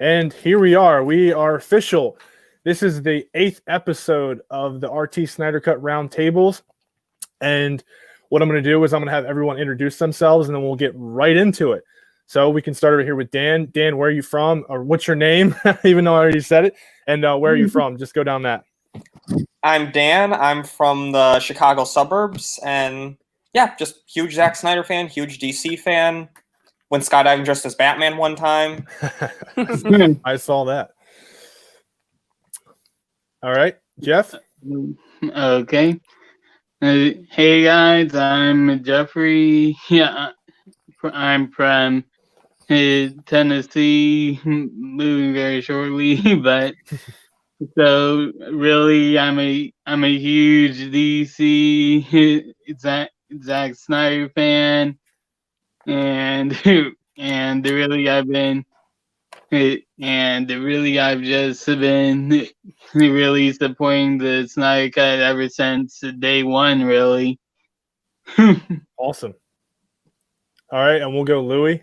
And here we are. We are official. This is the 8th episode of the RT Snyder Cut Round Tables. And what I'm going to do is I'm going to have everyone introduce themselves, and then we'll get right into it. So we can start over here with Dan. Dan, where are you from? Or what's your name? Even though I already said it. And where are you from? Just go down that. I'm Dan. I'm from the Chicago suburbs. And yeah, just huge Zack Snyder fan, huge DC fan. Went skydiving dressed as Batman one time. I saw that. All right, Jeff. Okay. Hey guys, I'm Jeffrey. Yeah, I'm from Tennessee, moving very shortly. But so really, I'm a huge DC Zack Snyder fan, and I've just been really supporting the Snyder Cut ever since day one, really. Awesome. All right, and we'll go Louis.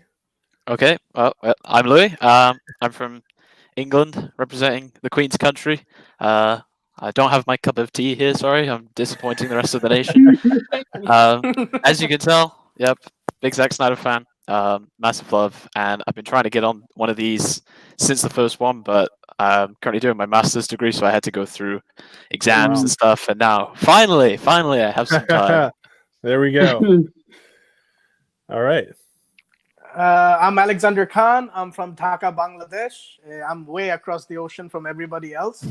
Okay, well, I'm Louis. I'm from England, representing the Queen's country. I don't have my cup of tea here, sorry. I'm disappointing the rest of the nation. As you can tell, yep, big Zack Snyder fan. Massive love, and I've been trying to get on one of these since the first one, but I'm currently doing my master's degree, so I had to go through exams and stuff, and now finally I have some time. There we go. All right. I'm Alexander Khan. I'm from Dhaka, Bangladesh. I'm way across the ocean from everybody else.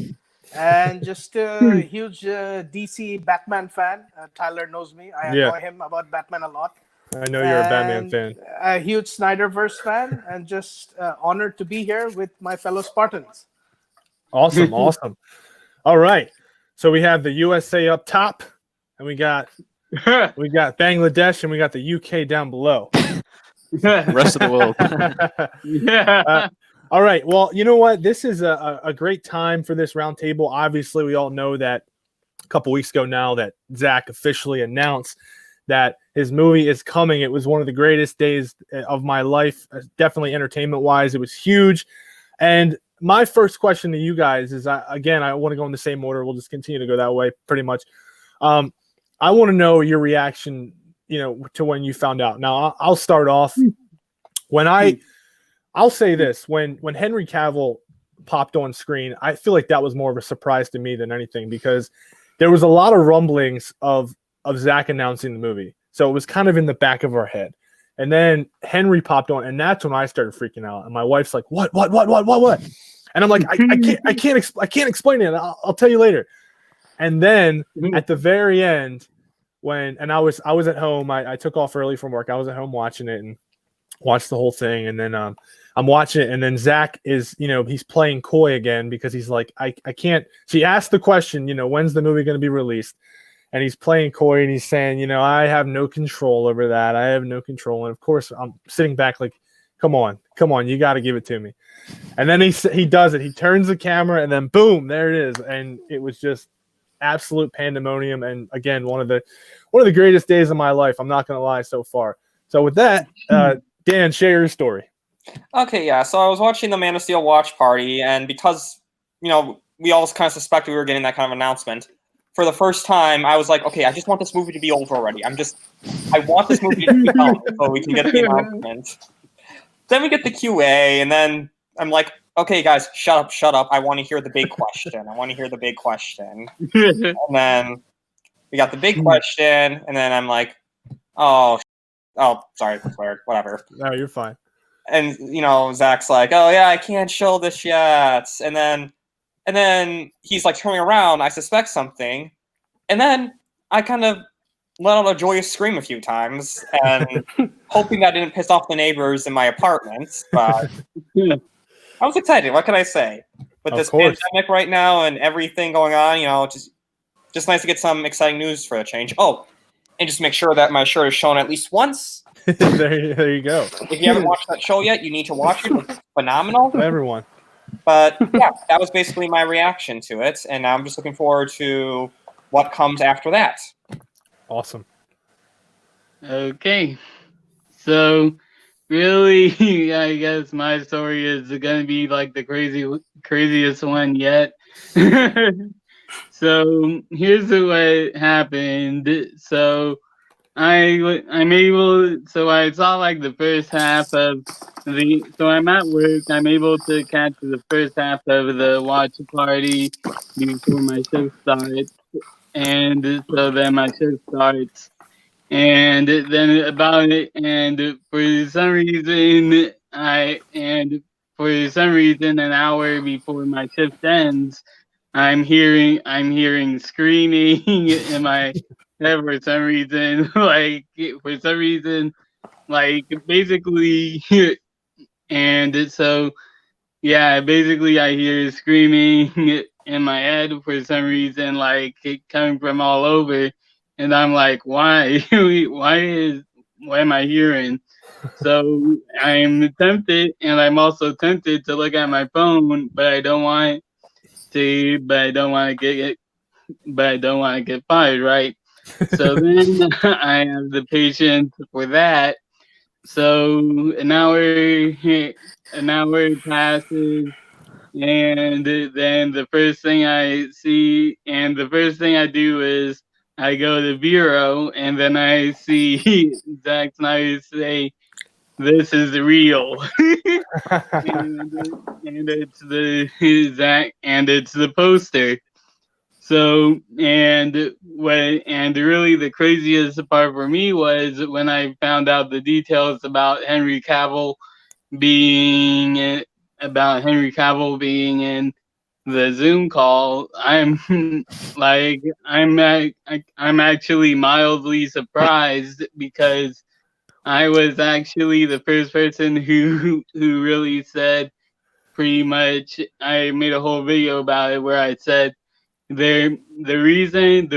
And just a huge DC Batman fan. Tyler knows me. I annoy him about Batman a lot. I know you're a Batman fan. A huge Snyderverse fan, and just honored to be here with my fellow Spartans. Awesome. All right. So we have the USA up top, and we got Bangladesh, and we got the UK down below. The rest of the world. All right. Well, you know what? This is a great time for this roundtable. Obviously, we all know that a couple weeks ago now that Zack officially announced that his movie is coming. It was one of the greatest days of my life, definitely entertainment-wise. It was huge. And my first question to you guys is, I want to go in the same order. We'll just continue to go that way pretty much. I want to know your reaction, to when you found out. Now, I'll start off. I'll say this. When Henry Cavill popped on screen, I feel like that was more of a surprise to me than anything, because there was a lot of rumblings of Zack announcing the movie. So it was kind of in the back of our head. And then Henry popped on, and that's when I started freaking out. And my wife's like, what? And I'm like, I can't explain it. I'll tell you later. And then at the very end, I was at home, I took off early from work. I was at home watching it and watched the whole thing. And then I'm watching it, and then Zack is, he's playing coy again, because he's like, I can't. She asked the question, when's the movie going to be released? And he's playing coy, and he's saying, I have no control over that. I have no control. And of course, I'm sitting back like, come on, you got to give it to me. And then he does it. He turns the camera, and then boom, there it is. And it was just absolute pandemonium. And again, one of the greatest days of my life. I'm not going to lie, so far. So with that, Dan, share your story. Okay, yeah. So I was watching the Man of Steel watch party, and because we all kind of suspected we were getting that kind of announcement, for the first time, I was like, okay, I just want this movie to be over already. I want this movie to be done so we can get the announcement. Then we get the QA, and then I'm like, okay, guys, shut up. I want to hear the big question. And then we got the big question, and then I'm like, oh, sorry, that's weird. Whatever. No, you're fine. And Zack's like, oh yeah, I can't show this yet. And then he's like turning around, I suspect something. And then I kind of let out a joyous scream a few times, and hoping that didn't piss off the neighbors in my apartment. But I was excited. What can I say? With this pandemic right now and everything going on, just nice to get some exciting news for a change. Oh, and just make sure that my shirt is shown at least once. there you go. If you haven't watched that show yet, you need to watch it. It's phenomenal. Everyone. But yeah, that was basically my reaction to it, and I'm just looking forward to what comes after that. Awesome. Okay. So really, I guess my story is gonna be like the craziest one yet. So here's what happened. So I'm able. So I saw like the first half of the. So I'm at work. I'm able to catch the first half of the watch party before my shift starts, and so then my shift starts, and then about it, and for some reason an hour before my shift ends, I'm hearing screaming in my head for some reason, like basically, and so yeah, basically I hear screaming in my head for some reason, like it coming from all over, and I'm like, why? Why am I hearing? So I'm also tempted to look at my phone, but I don't want to, but I don't want to get fired, right? So then I have the patience for that. So an hour passes, and then the first thing I do is I go to bureau, and then I see Zack Snyder say, "This is real," and it's the poster. So, and really the craziest part for me was when I found out the details being Henry Cavill being in the Zoom call. I'm actually mildly surprised, because I was actually the first person who really said, pretty much, I made a whole video about it where I said, the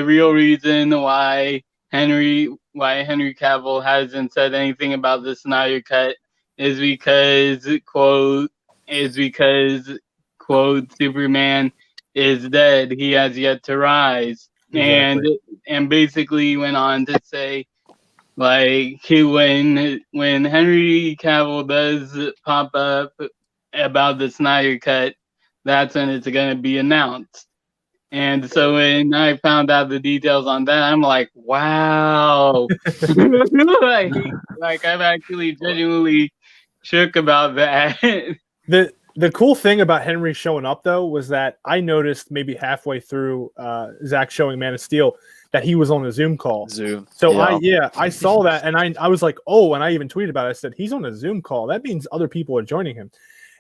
real reason why Henry Cavill hasn't said anything about the Snyder Cut is because quote Superman is dead. He has yet to rise. Exactly. And basically went on to say, like, when Henry Cavill does pop up about the Snyder Cut, that's when it's gonna be announced. And so when I found out the details on that, I'm like, wow. like I'm actually genuinely shook about that. The cool thing about Henry showing up though was that I noticed maybe halfway through Zach showing Man of Steel that he was on a Zoom call. Zoom. So I saw that, and I was like, oh, and I even tweeted about it. I said, he's on a Zoom call. That means other people are joining him.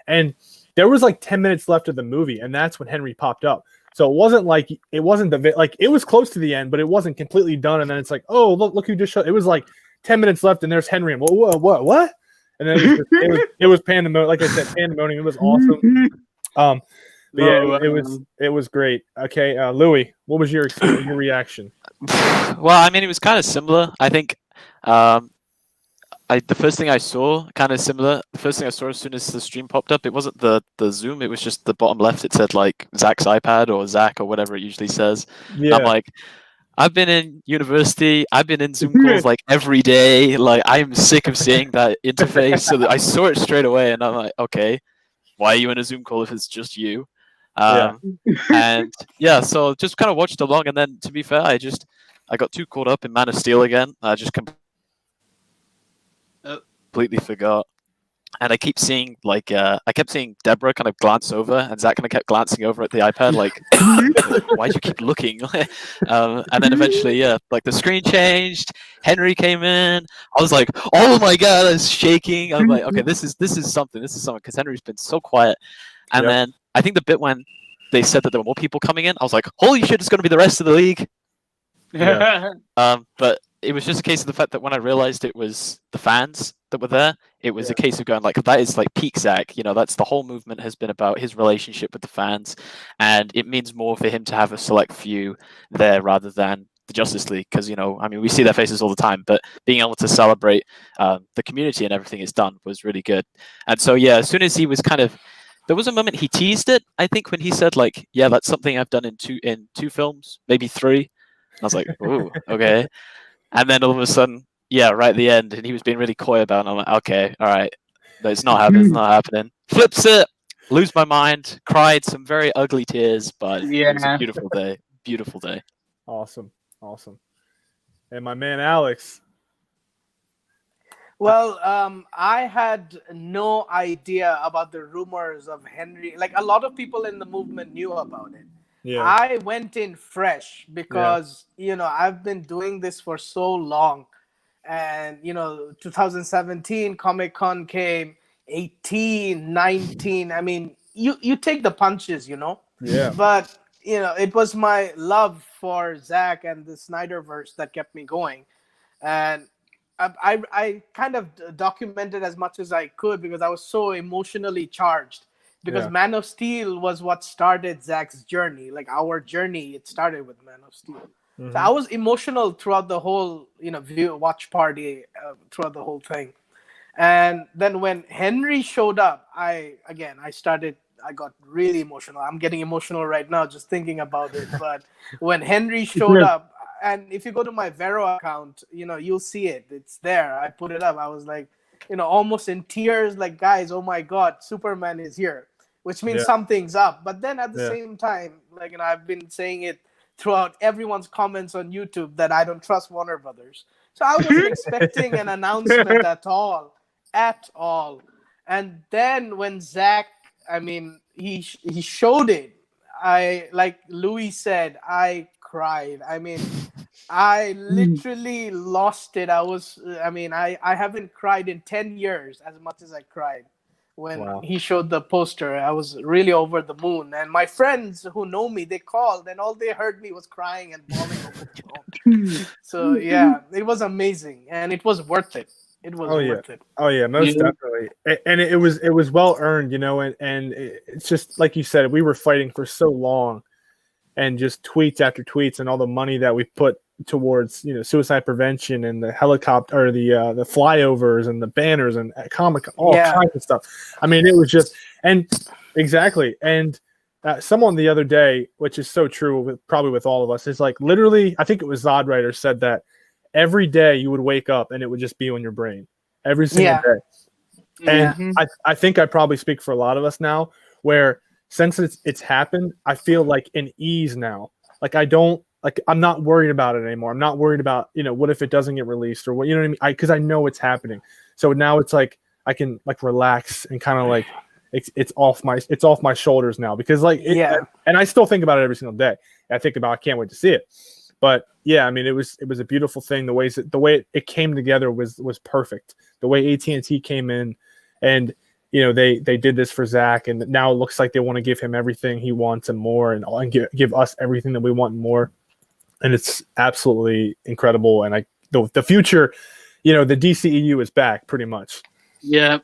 And there was like 10 minutes left of the movie, and that's when Henry popped up. So it wasn't like it was close to the end, but it wasn't completely done. And then it's like, oh, look who just showed. It was like 10 minutes left, and there's Henry. And what? And then it was pandemonium. Like I said, pandemonium. It was awesome. But yeah, it was great. Okay, Louis, what was your reaction? Well, I mean, it was kind of similar. I think the first thing I saw, kind of similar. The first thing I saw as soon as the stream popped up, it wasn't the Zoom. It was just the bottom left. It said like Zach's iPad or Zach or whatever it usually says. Yeah. I'm like, I've been in university. I've been in Zoom calls like every day. Like, I'm sick of seeing that interface. So I saw it straight away, and I'm like, okay, why are you in a Zoom call if it's just you? And yeah, so just kind of watched along. And then, to be fair, I got too caught up in Man of Steel again. I just completely forgot. And I keep seeing I kept seeing Deborah kind of glance over, and Zach kind of kept glancing over at the iPad, like, why'd you keep looking? And then eventually, yeah, like the screen changed. Henry came in. I was like, oh my god, I was shaking. I'm like, okay, this is something. This is something, because Henry's been so quiet. And then I think the bit when they said that there were more people coming in, I was like, holy shit, it's going to be the rest of the league. Yeah. But it was just a case of the fact that when I realized it was the fans that were there, it was a case of going like, that is like peak Zach. You know, that's the whole movement has been about his relationship with the fans, and it means more for him to have a select few there rather than the Justice League, because, you know, I mean, we see their faces all the time, but being able to celebrate the community and everything it's done was really good. And so, yeah, as soon as he was there was a moment he teased it, I think, when he said like, yeah, that's something I've done in two films, maybe three. And I was like, oh, okay. And then all of a sudden, yeah, right at the end, and he was being really coy about it. I'm like, okay, all right, but it's not happening. It's not happening. Flips it, lose my mind, cried some very ugly tears, but it was a Yeah. beautiful day. Beautiful day. Awesome. And my man Alex. Well, I had no idea about the rumors of Henry. Like a lot of people in the movement knew about it. Yeah. I went in fresh because, I've been doing this for so long. And, 2017 Comic Con came, 18, 19. I mean, you take the punches, Yeah. But, it was my love for Zack and the Snyderverse that kept me going. And I kind of documented as much as I could because I was so emotionally charged. Because Yeah. Man of Steel was what started Zack's journey, like our journey. It started with Man of Steel. Mhm. So I was emotional throughout the whole, watch party, throughout the whole thing. And then when Henry showed up, I got really emotional. I'm getting emotional right now just thinking about it. But when Henry showed up, and if you go to my Vero account, you'll see it. It's there. I put it up. I was like, almost in tears, like, guys, oh my God, Superman is here, which means Yeah. something's up. But then at the Yeah. same time, like, I've been saying it throughout everyone's comments on YouTube that I don't trust Warner Brothers. So I wasn't expecting an announcement at all. And then when Zack, he showed it. Like Louis said, I cried. I literally lost it. I haven't cried in 10 years as much as I cried when Wow. he showed the poster. I was really over the moon. And my friends who know me, they called and all they heard me was crying and bawling over the phone. So yeah, it was amazing and it was worth it. It was worth it. Oh yeah, most Yeah. definitely. And it was well earned, and it's just like you said, we were fighting for so long, and just tweets after tweets, and all the money that we put towards suicide prevention and the helicopter or the flyovers and the banners and comic, all kinds of stuff. I mean, it was just exactly. And someone the other day, which is so true probably with all of us, is like literally, I think it was Zodwriter said that every day you would wake up and it would just be on your brain every single day. And I think I probably speak for a lot of us now, where since it's happened, I feel like an ease now. Like I'm not worried about it anymore. I'm not worried about, what if it doesn't get released or what, you know what I mean? Because I know it's happening. So now it's like I can like relax and kind of like it's off my shoulders now because and I still think about it every single day. I think about I can't wait to see it. But yeah, I mean, it was a beautiful thing. The way it came together was perfect. The way AT&T came in, and they did this for Zack, and now it looks like they want to give him everything he wants and more, and give us everything that we want and more. And it's absolutely incredible. And the future, the DCEU is back pretty much. Yeah.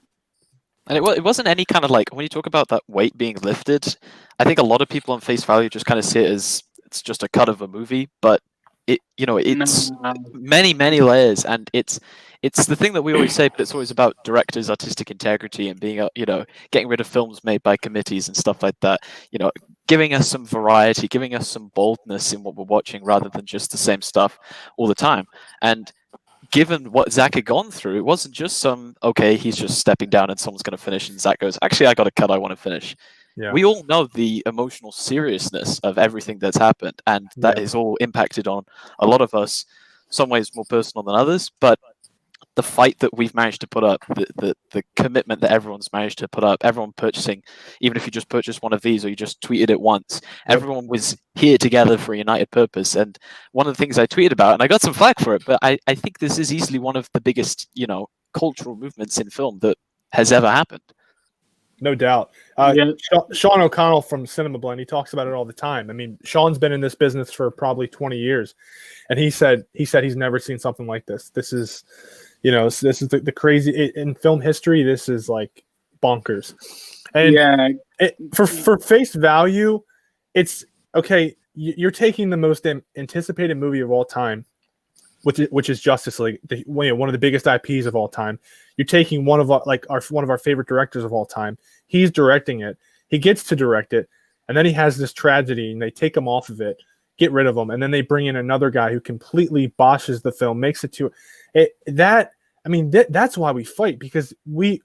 And it wasn't any kind of like, when you talk about that weight being lifted, I think a lot of people on face value just kind of see it as it's just a cut of a movie, but it's many layers, and it's the thing that we always say, but it's always about directors' artistic integrity and being getting rid of films made by committees and stuff like that, giving us some variety, giving us some boldness in what we're watching rather than just the same stuff all the time. And given what Zack had gone through, it wasn't just he's just stepping down and someone's going to finish, and Zack goes, actually, I got a cut, I want to finish. Yeah. We all know the emotional seriousness of everything that's happened, and that is all impacted on a lot of us, some ways more personal than others, but the fight that we've managed to put up, the commitment that everyone's managed to put up, everyone purchasing, even if you just purchased one of these or you just tweeted it once, everyone was here together for a united purpose. And one of the things I tweeted about, and I got some flack for it, but I think this is easily one of the biggest, cultural movements in film that has ever happened. No doubt. Sean O'Connell from Cinema Blend, he talks about it all the time. I mean, Sean's been in this business for probably 20 years, and he said he's never seen something like this. This is, this is the crazy in film history. This is like bonkers. And for face value, it's okay. You're taking the most anticipated movie of all time, which is Justice League, one of the biggest IPs of all time. You're taking one of our favorite directors of all time. He's directing it. He gets to direct it, and then he has this tragedy, and they take him off of it, get rid of him, and then they bring in another guy who completely boshes the film, makes it to. that's why we fight, because we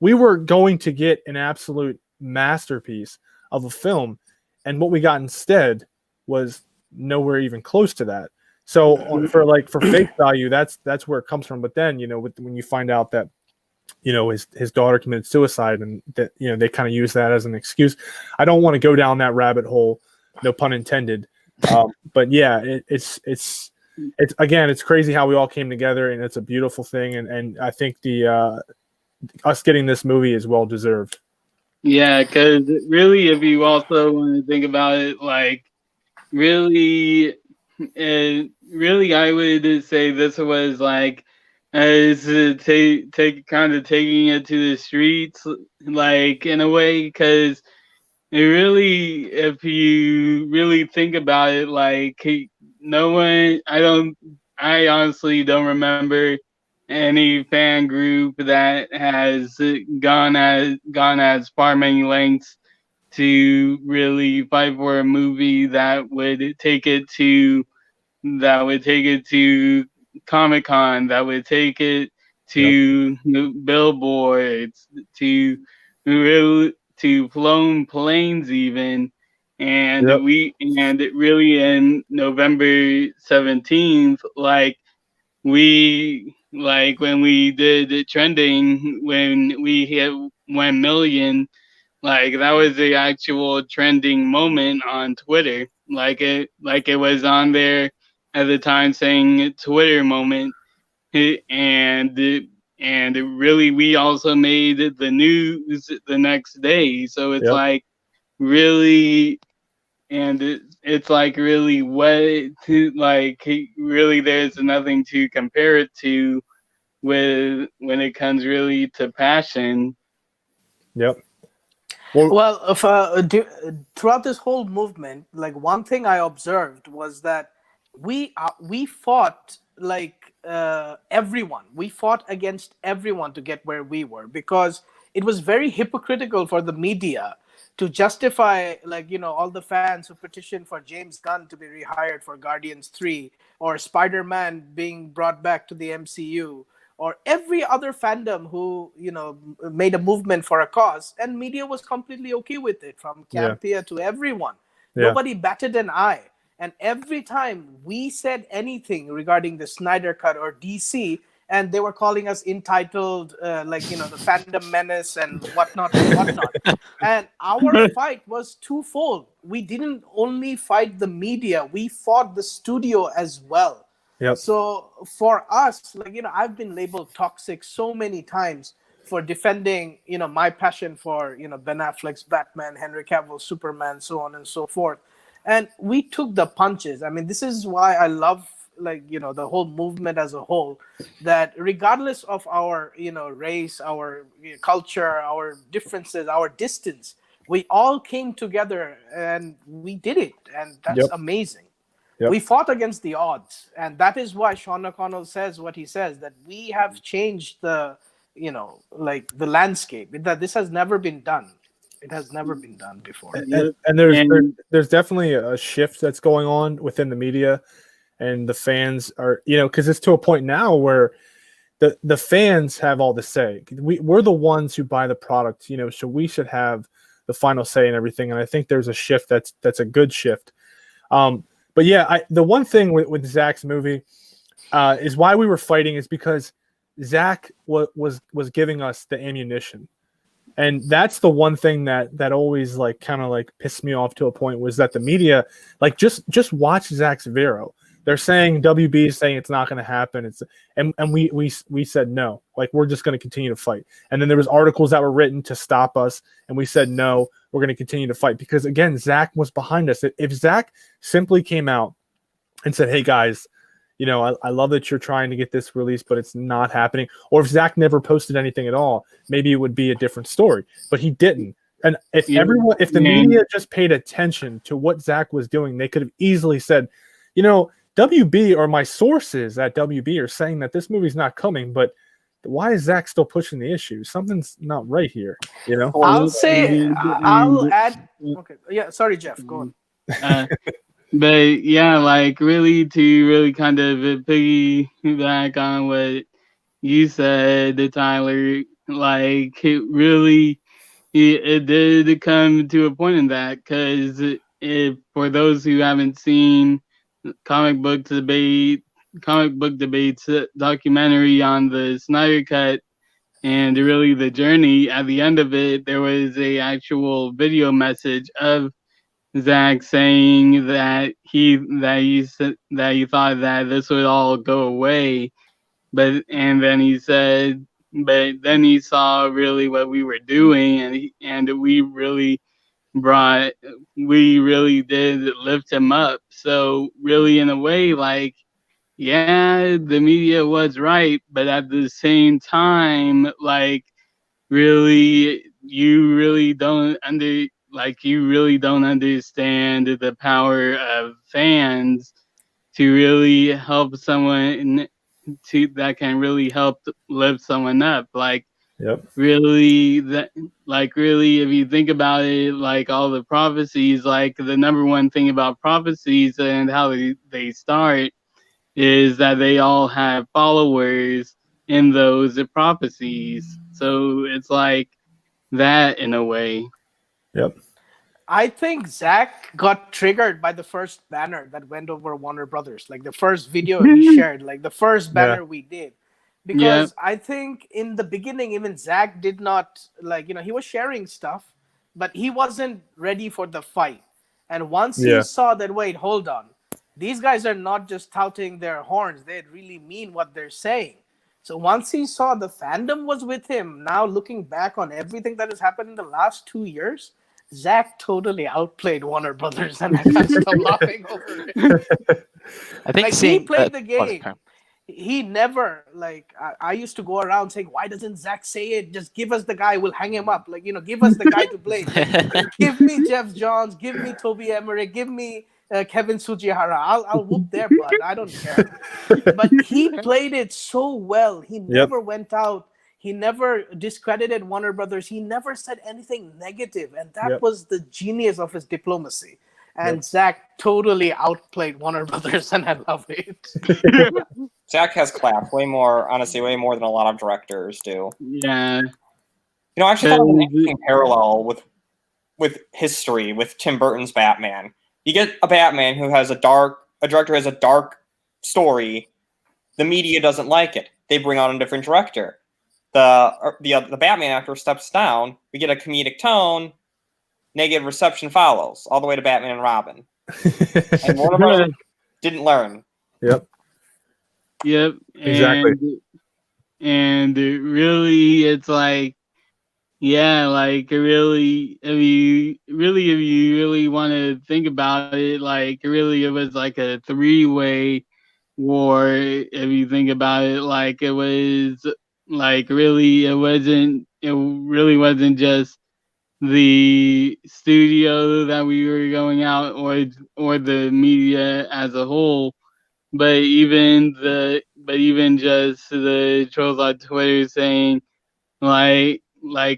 were going to get an absolute masterpiece of a film, and what we got instead was nowhere even close to that. So for face value, that's where it comes from. But then, when you find out that, his daughter committed suicide, and that, they kind of use that as an excuse. I don't want to go down that rabbit hole, no pun intended. But yeah, it's again, it's crazy how we all came together, and it's a beautiful thing. And I think us getting this movie is well deserved. Yeah, because really, if you also want to think about it, like really, I would say this was like taking it to the streets, like in a way, because it really, if you really think about it, like no one, I honestly don't remember any fan group that has gone as far many lengths to really fight for a movie that would take it to Comic-Con, that would take it to billboards, to flown planes even. And really in November 17th, when we did trending, when we hit 1 million, that was the actual trending moment on Twitter. It was on there at the time saying Twitter moment, and really we also made the news the next day. So it's really, and it's really really there's nothing to compare it to when it comes really to passion. Yep. Well, throughout this whole movement, one thing I observed was that we fought everyone. We fought against everyone to get where we were, because it was very hypocritical for the media to justify all the fans who petitioned for James Gunn to be rehired for Guardians 3, or Spider-Man being brought back to the MCU, or every other fandom who made a movement for a cause, and media was completely okay with it, from Campia to everyone. Nobody batted an eye. And every time we said anything regarding the Snyder Cut or DC, and they were calling us entitled, the fandom menace and whatnot and whatnot. And our fight was twofold. We didn't only fight the media, we fought the studio as well. Yep. So for us, I've been labeled toxic so many times for defending, my passion for, Ben Affleck's Batman, Henry Cavill's Superman, so on and so forth. And we took the punches. I mean, this is why I love, the whole movement as a whole, that regardless of our, race, our culture, our differences, our distance, we all came together and we did it. And that's amazing. Yep. We fought against the odds, and that is why Sean O'Connell says what he says, that we have changed the landscape. That this has never been done. It has never been done before. And there's definitely a shift that's going on within the media, and the fans are, because it's to a point now where the fans have all the say. We're the ones who buy the product, so we should have the final say in everything. And I think there's a shift that's a good shift. But yeah, the one thing with Zach's movie is why we were fighting is because Zach was giving us the ammunition, and that's the one thing that always kind of pissed me off to a point, was that the media just watch Zach's Vero. They're saying WB is saying it's not going to happen. And we said no. We're just going to continue to fight. And then there was articles that were written to stop us, and we said no. We're going to continue to fight, because again, Zach was behind us. If Zach simply came out and said, "Hey guys, I love that you're trying to get this released, but it's not happening," or if Zach never posted anything at all, maybe it would be a different story. But he didn't. And if the media just paid attention to what Zach was doing, they could have easily said, WB, or my sources at WB are saying that this movie's not coming, but why is Zach still pushing the issue? Something's not right here, I'll add. Okay, yeah. Sorry, Jeff. Go on. But yeah, like really to really kind of piggyback on what you said, Tyler, like it did come to a point in that because if for those who haven't seen comic book debate, comic book debates documentary on the Snyder Cut and really the journey, at the end of it, there was a actual video message of Zach saying that he thought that this would all go away, and then he said, but then he saw really what we were doing, and we really did lift him up. So really, in a way, like yeah, the media was right, but at the same time, like really you really don't understand the power of fans to really help someone that can really help lift someone up. Like Yep. really that like really if you think about it, like all the prophecies, like the number one thing about prophecies and how they start is that they all have followers in those prophecies. So it's like that in a way. Yep. I think Zach got triggered by the first banner that went over Warner Brothers, like the first video he shared, like the first banner we did. Because I think in the beginning, even Zach did not, like, he was sharing stuff, but he wasn't ready for the fight. And once he saw that, wait, hold on, these guys are not just touting their horns, they really mean what they're saying. So once he saw the fandom was with him, now looking back on everything that has happened in the last 2 years, Zach totally outplayed Warner Brothers, and I can't stop laughing over it. I think Like, seeing he played the oh, game. okay. He never, like, I used to go around saying, why doesn't Zach say it? Just give us the guy, we'll hang him up. Like, give us the guy to blame. Like, give me Jeff Johns, give me Toby Emmerich, give me Kevin Sujihara. I'll whoop their butt. I don't care. But he played it so well. He never went out. He never discredited Warner Brothers. He never said anything negative. And that was the genius of his diplomacy. And Zach totally outplayed Warner Brothers, and I love it. Zach has class way more, honestly, way more than a lot of directors do. Yeah. I actually thought it was an interesting parallel with history with Tim Burton's Batman. You get a Batman who has a director has a dark story. The media doesn't like it. They bring on a different director. The Batman actor steps down. We get a comedic tone. Negative reception follows all the way to Batman and Robin. And Warner Brothers didn't learn. Yep. Exactly. And really, it's like, yeah, like really, if you really want to think about it, like really, it was like a three-way war. If you think about it, like it was, like really, it really wasn't just the studio that we were going out or the media as a whole, but even just the trolls on Twitter saying like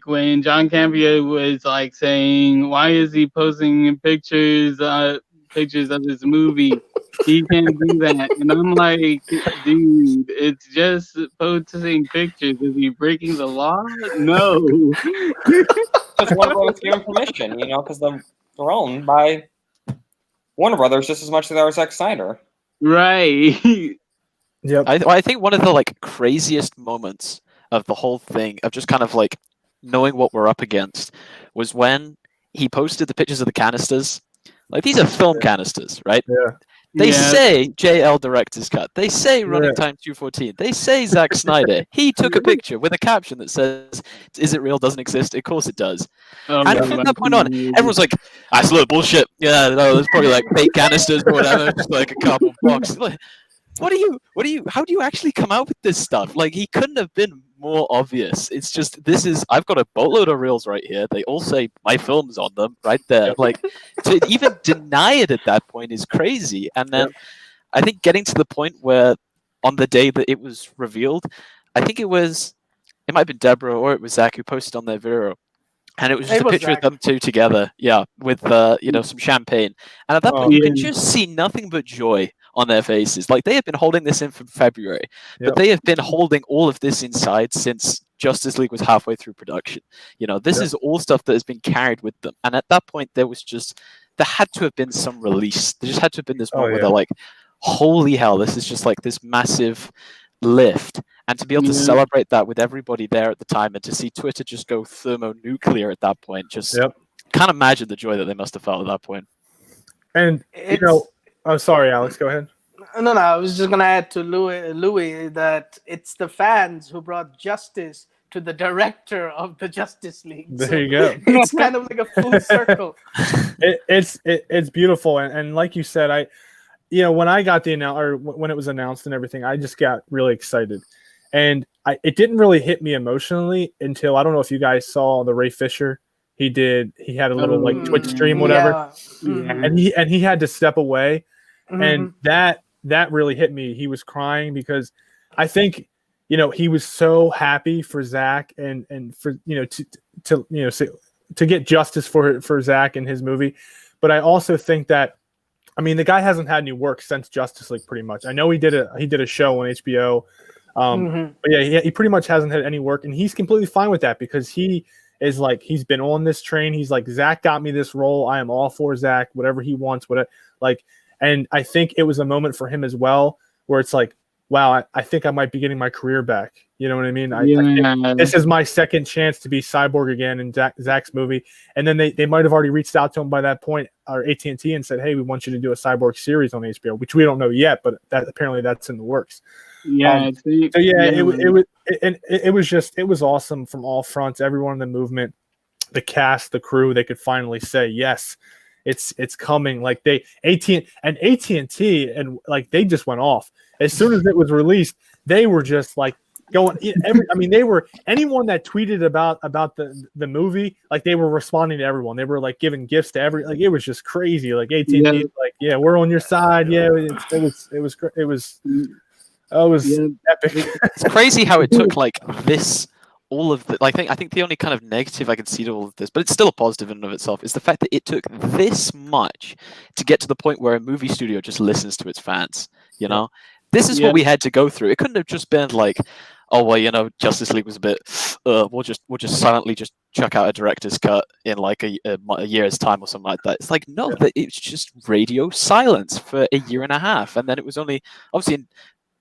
when John Campea was like saying, why is he posting pictures of this movie? He can't do that. And I'm like, dude, it's just posting pictures. Is he breaking the law? No. Because Warner Brothers gave him permission, because they're owned by Warner Brothers just as much as they are Zack Snyder. Right. Yep. I think one of the craziest moments of the whole thing, of just kind of knowing what we're up against, was when he posted the pictures of the canisters. Like, these are film canisters, right? Yeah. They say JL Director's Cut. They say running time 214. They say Zack Snyder. He took a picture with a caption that says, "Is it real? Doesn't exist? Of course it does." And from that point on, everyone's like, "That's a little bullshit. Yeah, no, there's probably fake canisters or whatever, just like a cardboard box." What do you? How do you actually come out with this stuff? Like, he couldn't have been more obvious. It's just, I've got a boatload of reels right here. They all say my film's on them right there. Like, to even deny it at that point is crazy. And then I think getting to the point where on the day that it was revealed, I think it might have been Deborah or it was Zach who posted on their video And it was just It a was picture of Zach. them two together, with some champagne. And at that point, you could just see nothing but joy on their faces. Like they have been holding this in from February, but they have been holding all of this inside since Justice League was halfway through production. This is all stuff that has been carried with them. And at that point, there had to have been some release. There just had to have been this moment where they're like, holy hell, this is just like this massive lift. And to be able to celebrate that with everybody there at the time, and to see Twitter just go thermonuclear at that point, just can't imagine the joy that they must have felt at that point. And I'm sorry, Alex, go ahead. No, I was just gonna add to Louis that it's the fans who brought justice to the director of the Justice League. There you go. It's kind of like a full circle. It's beautiful, and like you said, when I got when it was announced and everything, I just got really excited. And it didn't really hit me emotionally until, I don't know if you guys saw the Ray Fisher. He had a little like Twitch stream, whatever. And he had to step away. And that really hit me. He was crying because I think, he was so happy for Zach and for, to get justice for Zach and his movie. But I also think that, the guy hasn't had any work since Justice League pretty much. I know he did a show on HBO. But yeah, he pretty much hasn't had any work, and he's completely fine with that because he is like, he's been on this train. He's like, Zach got me this role. I am all for Zach, whatever he wants, and I think it was a moment for him as well, where it's like, wow, I think I might be getting my career back. You know what I mean? I think this is my second chance to be Cyborg again in Zach's movie. And then they might have already reached out to him by that point, or AT&T, and said, hey, we want you to do a Cyborg series on HBO, which we don't know yet, but apparently that's in the works. It was awesome from all fronts. Everyone in the movement, the cast, the crew, they could finally say, yes, it's coming. Like AT&T and like they just went off as soon as it was released. They were just like going. They were, anyone that tweeted about the movie, like they were responding to everyone. They were like giving gifts to like it was just crazy. Like AT&T, like, yeah, we're on your side. Yeah, it was epic. It's crazy how it took like this. All of the, I think the only kind of negative I can see to all of this, but it's still a positive in and of itself, is the fact that it took this much to get to the point where a movie studio just listens to its fans. This is what we had to go through. It couldn't have just been like, oh well, Justice League was a bit. We'll just silently just chuck out a director's cut in like a year's time or something like that. It's like no, it's just radio silence for a year and a half, and then it was only obviously.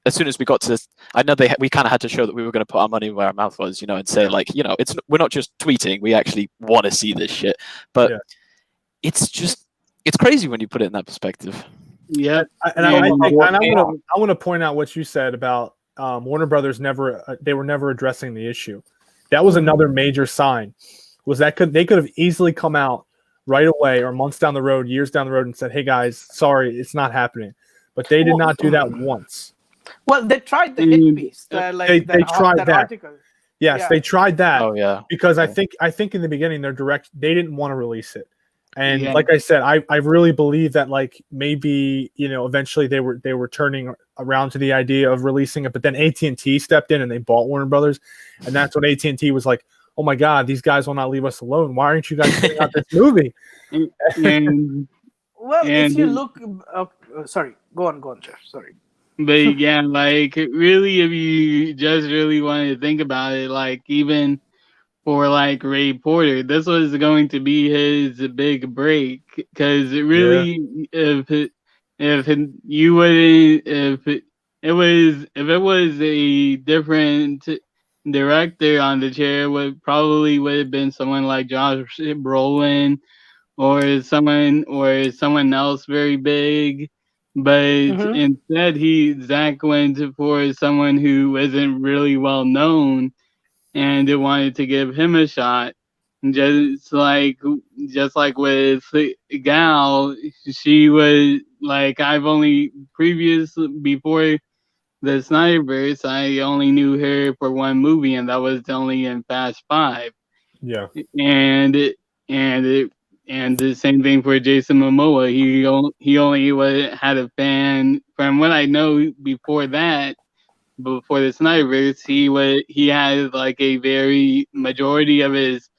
As soon as we got to, I know we kind of had to show that we were going to put our money where our mouth was, and say like, we're not just tweeting, we actually want to see this shit. But it's crazy when you put it in that perspective. Yeah, I want to point out what you said about Warner Brothers they were never addressing the issue. That was another major sign. They could have easily come out right away or months down the road, years down the road, and said, "Hey guys, sorry, it's not happening." But they did not do that once. Well, they tried the hit piece. They tried that article. Yes, they tried that. Oh yeah. Because I think in the beginning they didn't want to release it. And like I said, I really believe that like maybe eventually they were turning around to the idea of releasing it, but then AT&T stepped in and they bought Warner Brothers, and that's when AT&T was like, oh my God, these guys will not leave us alone. Why aren't you guys putting out this movie? If you look, sorry, go on, Jeff. Sorry. But yeah, like really, if you just really wanted to think about it, like even for like Ray Porter, this was going to be his big break, because really, if it was a different director on the chair, would have been someone like Josh Brolin or someone else very big. But instead, Zach went for someone who wasn't really well known, and they wanted to give him a shot. Just like with Gal, she was like, before the Snyderverse, I only knew her for one movie, and that was only in Fast 5. Yeah, and the same thing for Jason Momoa. He only had a fan, from what I know before that, before the Snyderverse, he had like a very majority of his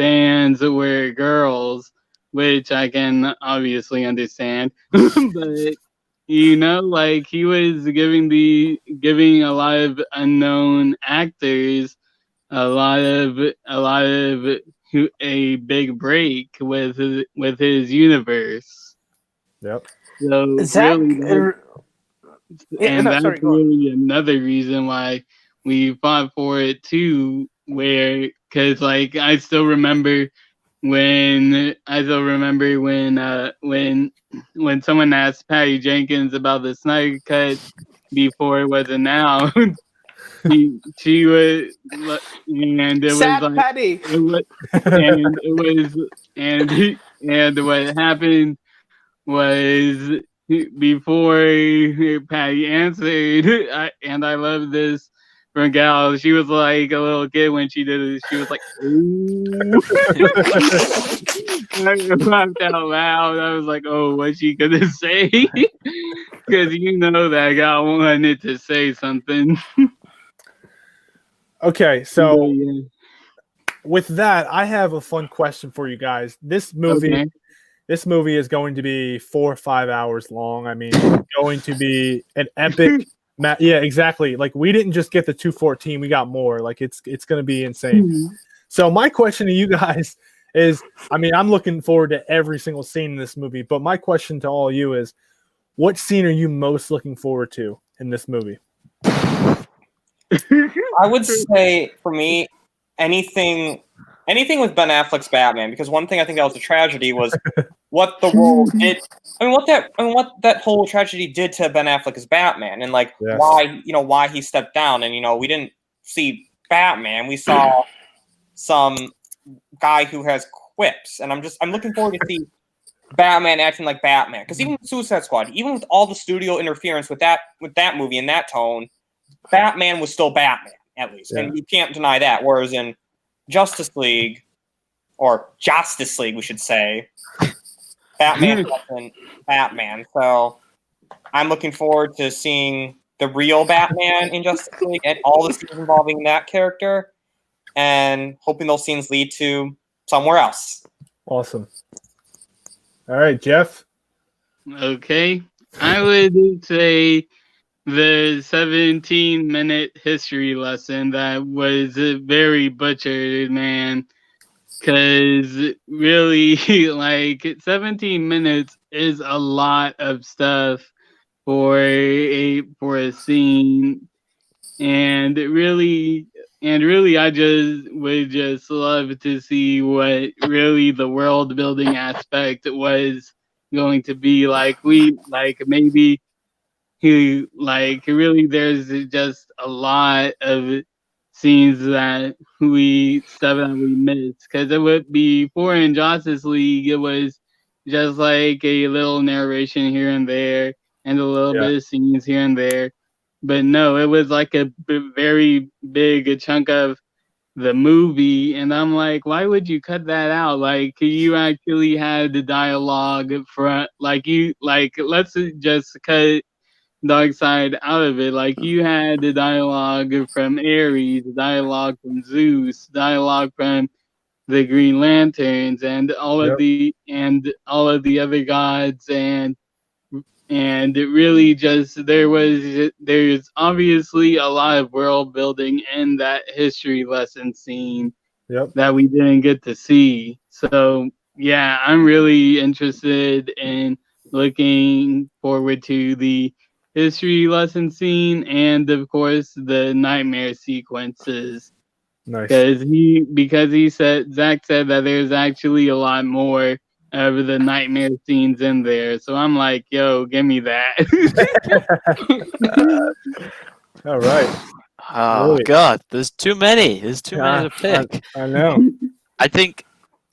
fans were girls, which I can obviously understand. But like he was giving a lot of unknown actors a big break with his universe. Yep. So Zach, really, yeah, no, that's sorry, go on. really another reason why we fought for it too. Because like I still remember when when someone asked Patty Jenkins about the Snyder Cut before it was announced. she was, and it was Sad like Patty. it was, and it was, and what happened was before Patty answered, I love this from Gal. She was like a little kid when she did it. She was like, "Ooh!" I laughed out loud. I was like, "Oh, what's she gonna say?" Because that Gal wanted to say something. Okay, so But, yeah. with that, I have a fun question for you guys. This movie Okay. is going to be 4 or 5 hours long. I mean, it's going to be an epic yeah, exactly. Like we didn't just get the 214, we got more. Like it's going to be insane. So my question to you guys is, I mean, I'm looking forward to every single scene in this movie, but my question to all of you is, what scene are you most looking forward to in this movie? I would say for me, anything with Ben Affleck's Batman, because one thing I think that was a tragedy was what the role did. I mean, what that whole tragedy did to Ben Affleck as Batman, and like Yes. why he stepped down, and we didn't see Batman, we saw some guy who has quips, and I'm looking forward to see Batman acting like Batman, because even with Suicide Squad, even with all the studio interference with that movie and that tone, Batman was still Batman, at least. Yeah. And you can't deny that. Whereas in Justice League, or Justice League, we should say, Batman wasn't Batman. So I'm looking forward to seeing the real Batman in Justice League and all the scenes involving that character, and hoping those scenes lead to somewhere else. Awesome. All right, Jeff. Okay. I would say the 17-minute history lesson that was very butchered, man. Because really, like 17 minutes is a lot of stuff for a scene, and really, I would just love to see what really the world building aspect was going to be like. Maybe really there's just a lot of scenes that we missed, because it would be before in Justice League it was just like a little narration here and there and a little bit of scenes here and there, but no, it was like a very big chunk of the movie, and I'm like, why would you cut that out? Like, you actually had the dialogue from let's just cut Darkseid out of it. Like, you had the dialogue from Ares, the dialogue from Zeus, dialogue from the Green Lanterns, and all of the other gods, and it really just there's obviously a lot of world building in that history lesson scene that we didn't get to see. So yeah, I'm really interested in looking forward to the history lesson scene, and of course the nightmare sequences. Nice. Because Zach said that there's actually a lot more of the nightmare scenes in there. So I'm like, yo, give me that. All right. Oh Really? God, there's too many. There's too many to pick. I know. I think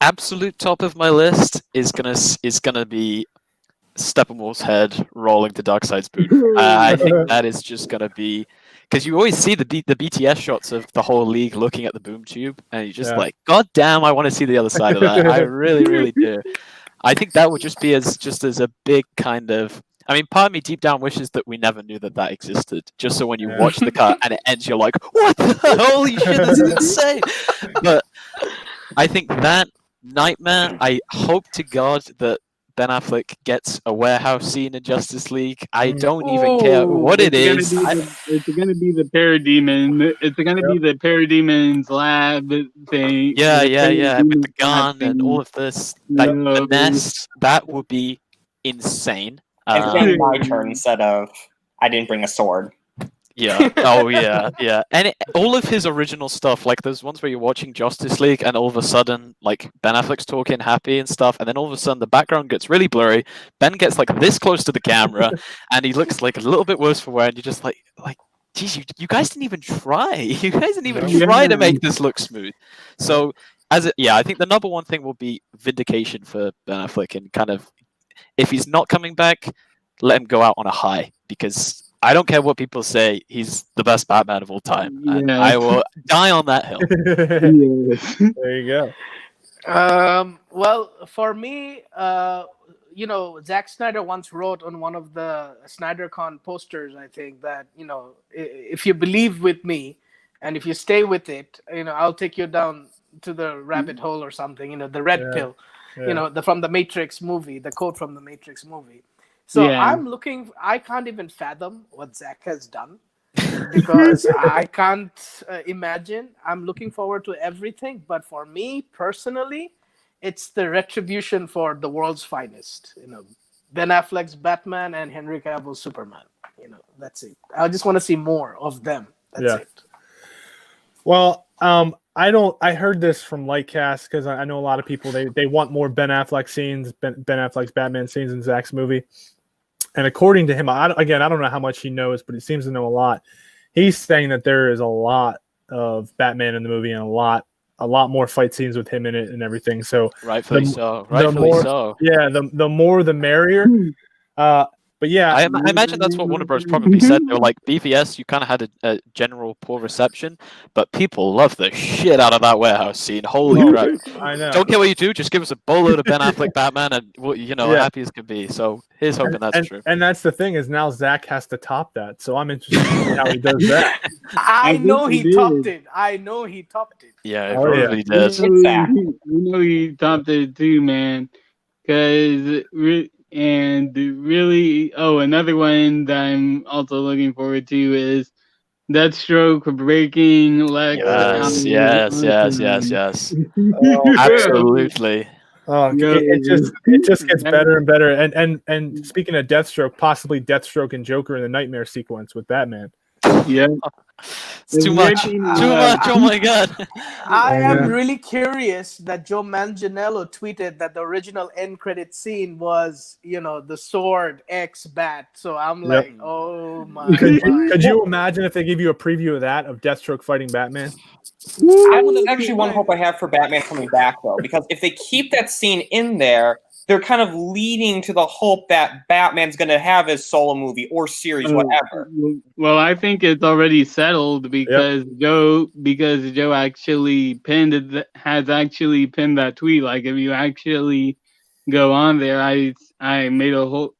absolute top of my list is gonna be Steppenwolf's head rolling to Darkseid's boot. I think that is just gonna be, because you always see the BTS shots of the whole league looking at the boom tube, and you're just like, God damn, I want to see the other side of that. I really, really do. I think that would just be as a big kind of. I mean, part of me deep down wishes that we never knew that existed. Just so when you watch the cut and it ends, you're like, "What the holy shit? This is insane!" But I think that Nightmare. I hope to God that Ben Affleck gets a warehouse scene in Justice League. I don't even care what it is. It's gonna be the parademon. It's gonna be the parademon's lab thing. Yeah, the with the parademon's lab gun and thing. all of this, like No. the nest, that would be insane. And then my turn instead of I didn't bring a sword. Yeah. Oh, yeah. And all of his original stuff, like there's ones where you're watching Justice League, and all of a sudden, like Ben Affleck's talking happy and stuff, and then all of a sudden the background gets really blurry. Ben gets like this close to the camera, and he looks like a little bit worse for wear. And you're just like, geez, you guys didn't even try. You guys didn't even try to make this look smooth. So I think the number one thing will be vindication for Ben Affleck, and kind of if he's not coming back, let him go out on a high, because I don't care what people say, he's the best Batman of all time. And I will die on that hill. There you go. Well, for me, Zack Snyder once wrote on one of the SnyderCon posters, I think, that, if you believe with me and if you stay with it, I'll take you down to the rabbit hole or something, the red pill, from the Matrix movie, the quote from the Matrix movie. So I can't even fathom what Zack has done, because I can't imagine. I'm looking forward to everything. But for me personally, it's the retribution for the world's finest. Ben Affleck's Batman and Henry Cavill's Superman. That's it. I just want to see more of them. That's it. Well, I heard this from Lightcast, because I know a lot of people, they want more Ben Affleck scenes, Ben Affleck's Batman scenes in Zack's movie. And according to him, I don't know how much he knows, but he seems to know a lot. He's saying that there is a lot of Batman in the movie, and a lot more fight scenes with him in it and everything. So rightfully so. Yeah, the more the merrier. But yeah, I imagine that's what Warner Bros. Probably said. They were like, BVS, you kind of had a general poor reception, but people love the shit out of that warehouse scene. Holy crap. I know. Don't care what you do, just give us a boatload of Ben Affleck Batman, and happy as can be. So here's hoping that's true. And that's the thing, is now Zack has to top that. So I'm interested to see how he does that. I know he topped it. Yeah, he probably did. He topped it too, man. Because another one that I'm also looking forward to is Deathstroke breaking Lex. Yes. Absolutely. Oh, it just gets better and better. And speaking of Deathstroke, possibly Deathstroke and Joker in the Nightmare sequence with Batman. Yeah. It's too much. Oh my god. I am really curious that Joe Manganiello tweeted that the original end credit scene was, the sword X Bat. So I'm like, oh my god. Could you imagine if they give you a preview of that, of Deathstroke fighting Batman? That's actually one hope I have for Batman coming back, though, because if they keep that scene in there, they're kind of leading to the hope that Batman's going to have his solo movie or series, whatever. Well, I think it's already settled because Joe actually has actually pinned that tweet. Like, if you actually go on there, I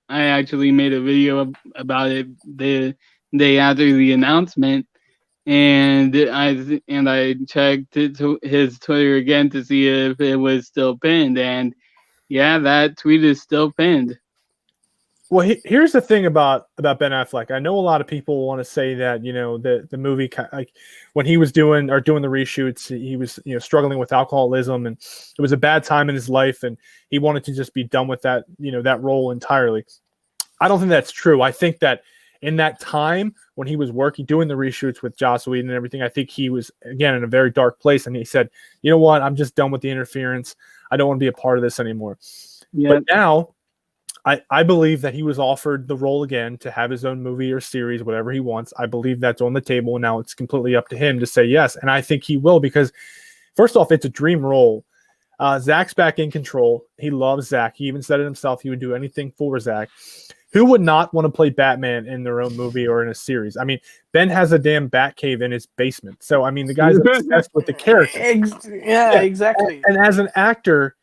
actually made a video about it the day after the announcement, and I checked his Twitter again to see if it was still pinned, and yeah, that tweet is still pinned. Well, here's the thing about Ben Affleck. I know a lot of people want to say that, the movie, like when he was doing the reshoots, he was, struggling with alcoholism, and it was a bad time in his life, and he wanted to just be done with that, that role entirely. I don't think that's true. I think that in that time when he was doing the reshoots with Joss Whedon and everything, I think he was, again, in a very dark place, and he said, you know what, I'm just done with the interference. I don't want to be a part of this anymore. Yeah. But now I believe that he was offered the role again to have his own movie or series, whatever he wants. I believe that's on the table, and now it's completely up to him to say yes. And I think he will, because first off, it's a dream role. Zack's back in control. He loves Zack. He even said it himself. He would do anything for Zack. Who would not want to play Batman in their own movie or in a series? I mean, Ben has a damn Batcave in his basement. So, I mean, the guy's obsessed with the character. Yeah, exactly. And as an actor,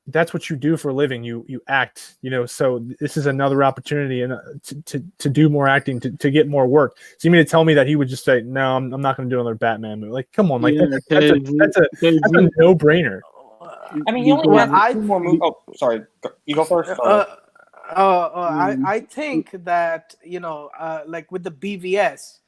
that's what you do for a living. You act, so this is another opportunity and to do more acting, to get more work. So you mean to tell me that he would just say, no, I'm not going to do another Batman movie? Like, come on, like that's a no-brainer. I mean, he only Well, has 2 more movies. Oh, sorry. You go first. I think that like with the BVS,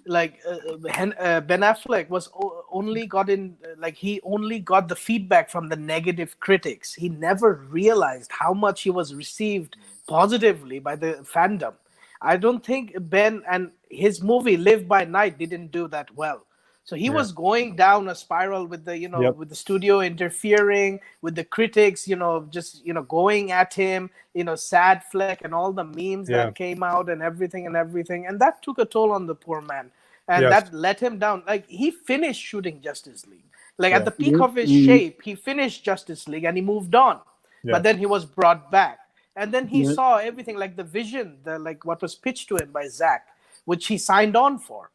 like Ben Affleck was only got in like he only got the feedback from the negative critics. He never realized how much he was received positively by the fandom. I don't think Ben and his movie Live by Night didn't do that well. So he was going down a spiral with the with the studio interfering, with the critics, just going at him, sad fleck and all the memes that came out and everything, and that took a toll on the poor man, and that let him down. Like, he finished shooting Justice League, like at the peak of his shape, he finished Justice League and he moved on, but then he was brought back, and then he saw everything, like the vision, like what was pitched to him by Zack, which he signed on for.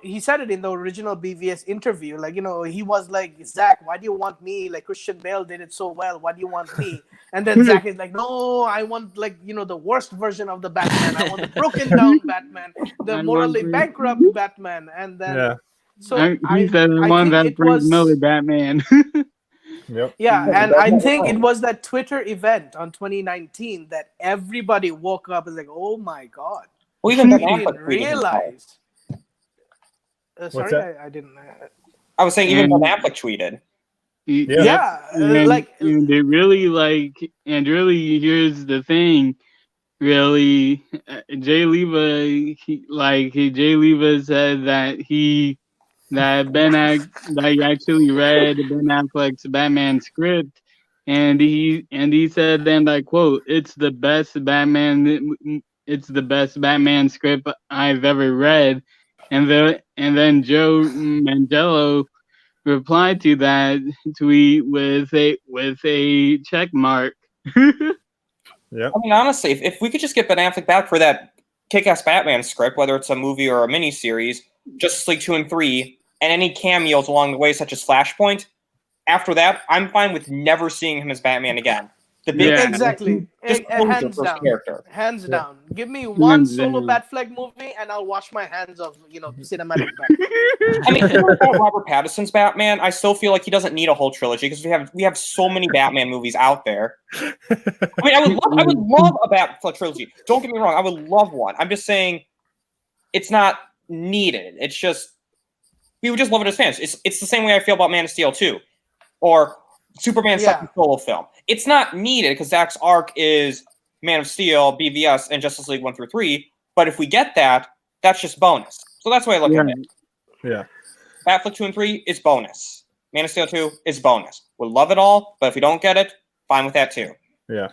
He said it in the original BVS interview. Like, he was like, Zack, why do you want me? Like, Christian Bale did it so well. Why do you want me? And then Zack is like, no, I want, like, the worst version of the Batman. I want the broken down Batman, the morally bankrupt Batman. And then, he said the one that Frank Miller Batman. Yeah, and I think it was that Twitter event on 2019 that everybody woke up and was like, oh my God. Well, even we didn't realize. Sorry, I didn't. I was saying even Ben Affleck tweeted. And it really here's the thing. Really, Jay Leva, Jay Leva said that he actually read Ben Affleck's Batman script, and he said, and I quote, it's the best Batman script I've ever read. And then Joe Manganiello replied to that tweet with a check mark. I mean, honestly, if we could just get Ben Affleck back for that kick-ass Batman script, whether it's a movie or a miniseries, Justice League 2 and 3, and any cameos along the way, such as Flashpoint, after that, I'm fine with never seeing him as Batman again. Exactly. Hands down. Give me one solo Batfleck movie, and I'll wash my hands of cinematic Batman. I mean, Robert Pattinson's Batman, I still feel like he doesn't need a whole trilogy because we have so many Batman movies out there. I mean, I would love a Batfleck trilogy. Don't get me wrong, I would love one. I'm just saying, it's not needed. It's just we would just love it as fans. It's the same way I feel about Man of Steel 2, or Superman's second solo film. It's not needed because Zack's arc is Man of Steel, BVS, and Justice League 1 through 3. But if we get that, that's just bonus. So that's the way I look at it. Yeah. Batfleck 2 and 3 is bonus. Man of Steel 2 is bonus. We'll love it all, but if we don't get it, fine with that too. Yeah.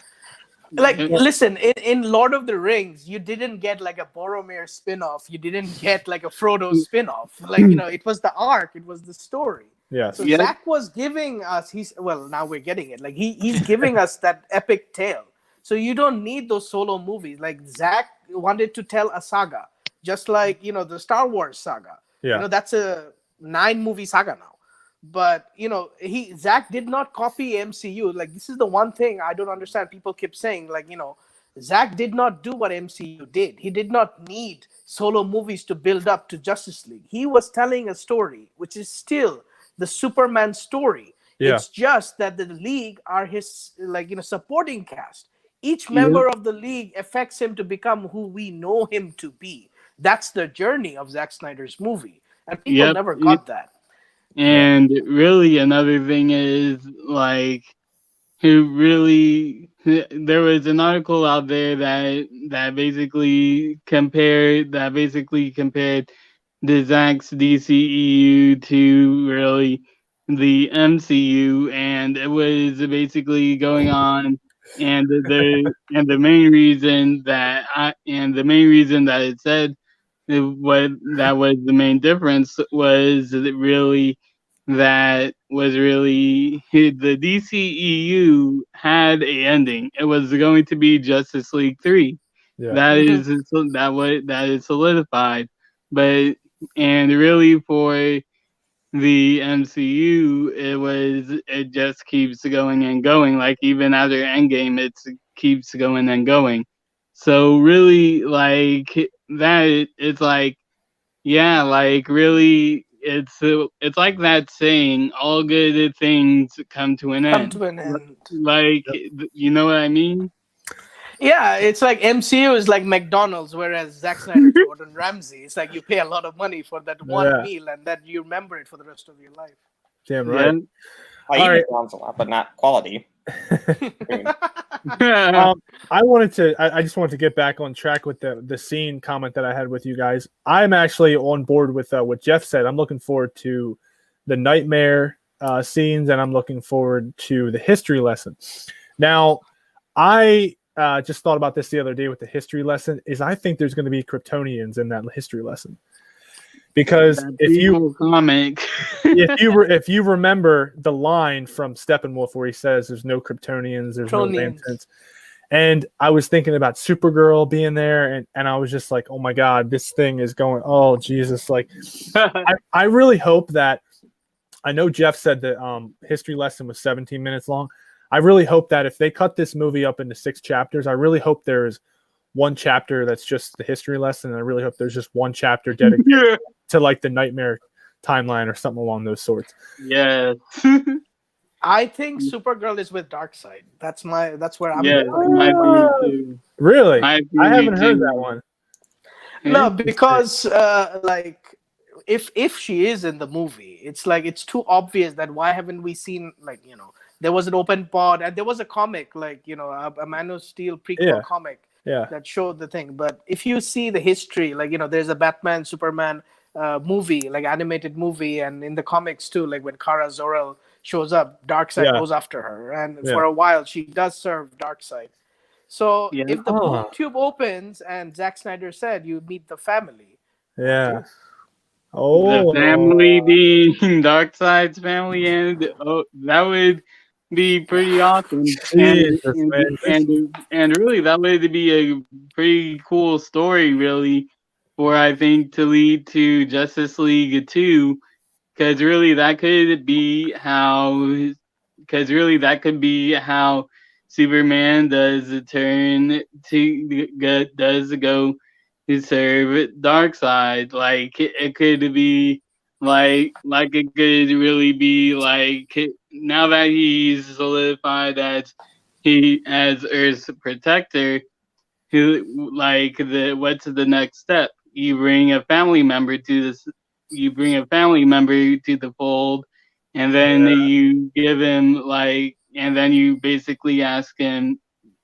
Like, listen, in Lord of the Rings, you didn't get like a Boromir spin-off. You didn't get like a Frodo spin-off. Like, it was the arc. It was the story. Yeah. So Zack was giving us, now we're getting it. Like, he's giving us that epic tale. So you don't need those solo movies. Like, Zack wanted to tell a saga, just like, the Star Wars saga. Yeah. That's a 9-movie saga now. But, Zack did not copy MCU. Like, this is the one thing I don't understand. People keep saying, like, Zack did not do what MCU did. He did not need solo movies to build up to Justice League. He was telling a story, which is still the Superman story. Yeah. It's just that the League are his, supporting cast. Each member of the League affects him to become who we know him to be. That's the journey of Zack Snyder's movie. And people never got that. And really, another thing is, like, there was an article out there that basically compared the Zack's DCEU to really the MCU, and it was basically going on, and the main reason that it said what that was the main difference was the DCEU had a ending. It was going to be Justice League 3. Yeah. That is solidified. But and really for the MCU, it just keeps going and going. Like even after Endgame, it keeps going and going. So really, like that, it's like, yeah, like really, it's like that saying, all good things come to an Come end. to an end. Like, you know what I mean? Yeah, it's like MCU is like McDonald's, whereas Zack Snyder is Gordon Ramsay. It's like you pay a lot of money for that one Yeah. meal, and that you remember it for the rest of your life. Damn right. I All eat right. McDonald's a lot, but not quality. I just wanted to get back on track with the scene comment that I had with you guys. I'm actually on board with what Jeff said. I'm looking forward to the nightmare scenes, and I'm looking forward to the history lesson. Now, I just thought about this the other day with the history lesson. I think there's going to be Kryptonians in that history lesson, because if you remember the line from Steppenwolf where he says there's no Kryptonians, there's no Lantans. And I was thinking about Supergirl being there, and I was just like, oh my God, this thing is going, oh Jesus. Like, I really hope that, I know Jeff said that history lesson was 17 minutes long. I really hope that if they cut this movie up into 6 chapters, I really hope there's one chapter that's just the history lesson. And I really hope there's just one chapter dedicated to like the nightmare timeline or something along those sorts. Yeah. I think Supergirl is with Darkseid. That's where I'm going. Really? I haven't heard that one. No, because like if she is in the movie, it's like it's too obvious that why haven't we seen, like, you know, there was an open pod and there was a comic, like, you know, a Man of Steel prequel comic that showed the thing. But if you see the history, like, you know, there's a Batman Superman movie, like animated movie, and in the comics too, like when Kara Zor-El shows up, Darkseid goes after her, and for a while she does serve Darkseid. So if the book tube opens and Zack Snyder said you meet the family, the family being Darkseid's family, and that would be pretty awesome. And really, that would be a pretty cool story, really, for I think to lead to Justice League 2. Because really, that could be how Superman does turn to go to serve Darkseid. Like it could be like it could really be like, now that he's solidified as Earth's protector, what's the next step? You bring a family member to the fold, and then you give him and then you basically ask him,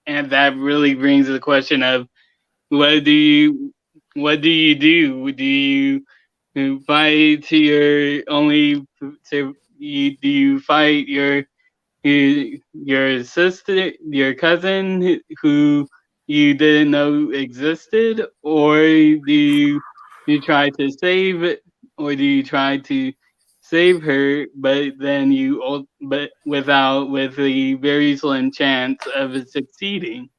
and that really brings the question of what do you do? Do you fight your sister, your cousin who you didn't know existed, or do you try to save it, or do you try to save her, but with a very slim chance of succeeding?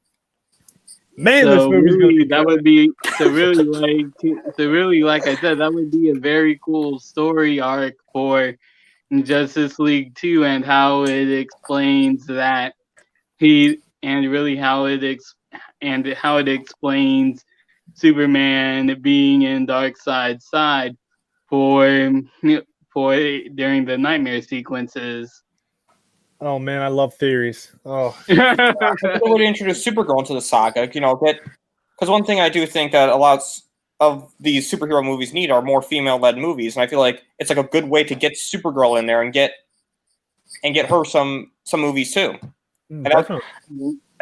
Man, so this movie's really, that would be really, like I said, that would be a very cool story arc for Justice League 2, and how it explains that how it explains Superman being in Darkseid's side for during the nightmare sequences. Oh man, I love theories. Oh, I would introduce Supergirl into the saga, you know, because one thing I do think that a lot of these superhero movies need are more female-led movies, and I feel like it's like a good way to get Supergirl in there and get her some movies too.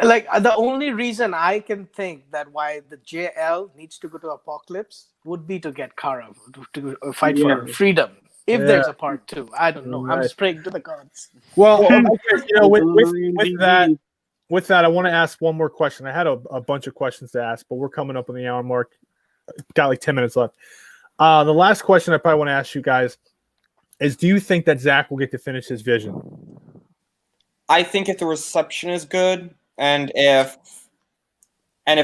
Like the only reason I can think that why the JL needs to go to Apocalypse would be to get Kara to fight for her freedom. If there's a part 2, I don't know. I'm just praying to the gods. Well, you know, with that, I want to ask one more question. I had a bunch of questions to ask, but we're coming up on the hour mark. Got like 10 minutes left. The last question I probably want to ask you guys is: do you think that Zack will get to finish his vision? I think if the reception is good, and if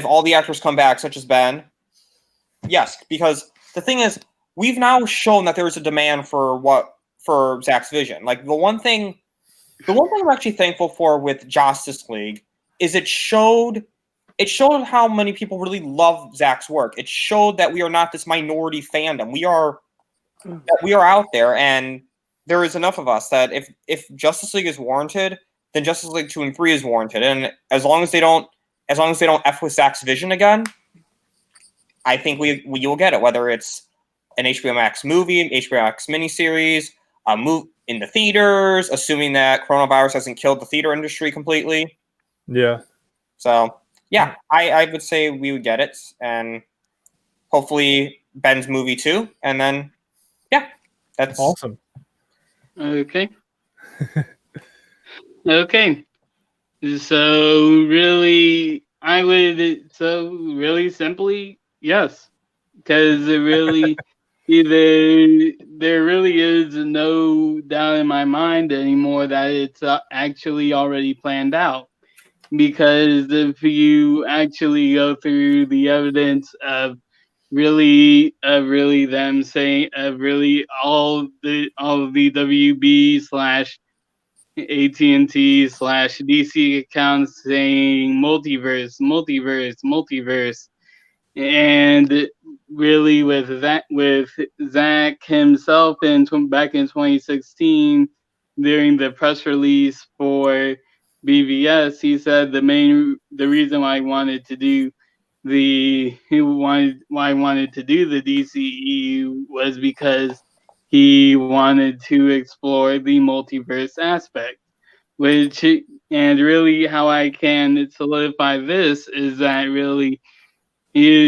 all the actors come back, such as Ben, yes. Because the thing is, we've now shown that there is a demand for what for Zack's vision. Like the one thing I'm actually thankful for with Justice League is it showed how many people really love Zack's work. It showed that we are not this minority fandom. We are out there, and there is enough of us that if Justice League is warranted, then Justice League 2 and 3 is warranted. And as long as they don't F with Zack's vision again, I think we will get it. Whether it's an HBO Max movie, an HBO Max miniseries, a move in the theaters, assuming that coronavirus hasn't killed the theater industry completely. Yeah. So yeah, I would say we would get it, and hopefully Ben's movie too. And then yeah, that's Awesome. Okay. Okay. So really simply, yes. Because it really there really is no doubt in my mind anymore that it's actually already planned out. Because if you actually go through the evidence of really them saying really all of the WB / AT&T / DC accounts saying multiverse, and really with Zack himself back in 2016 during the press release for BVS, he said the reason why I wanted to do the DCEU was because he wanted to explore the multiverse aspect, and really how I can solidify this is that really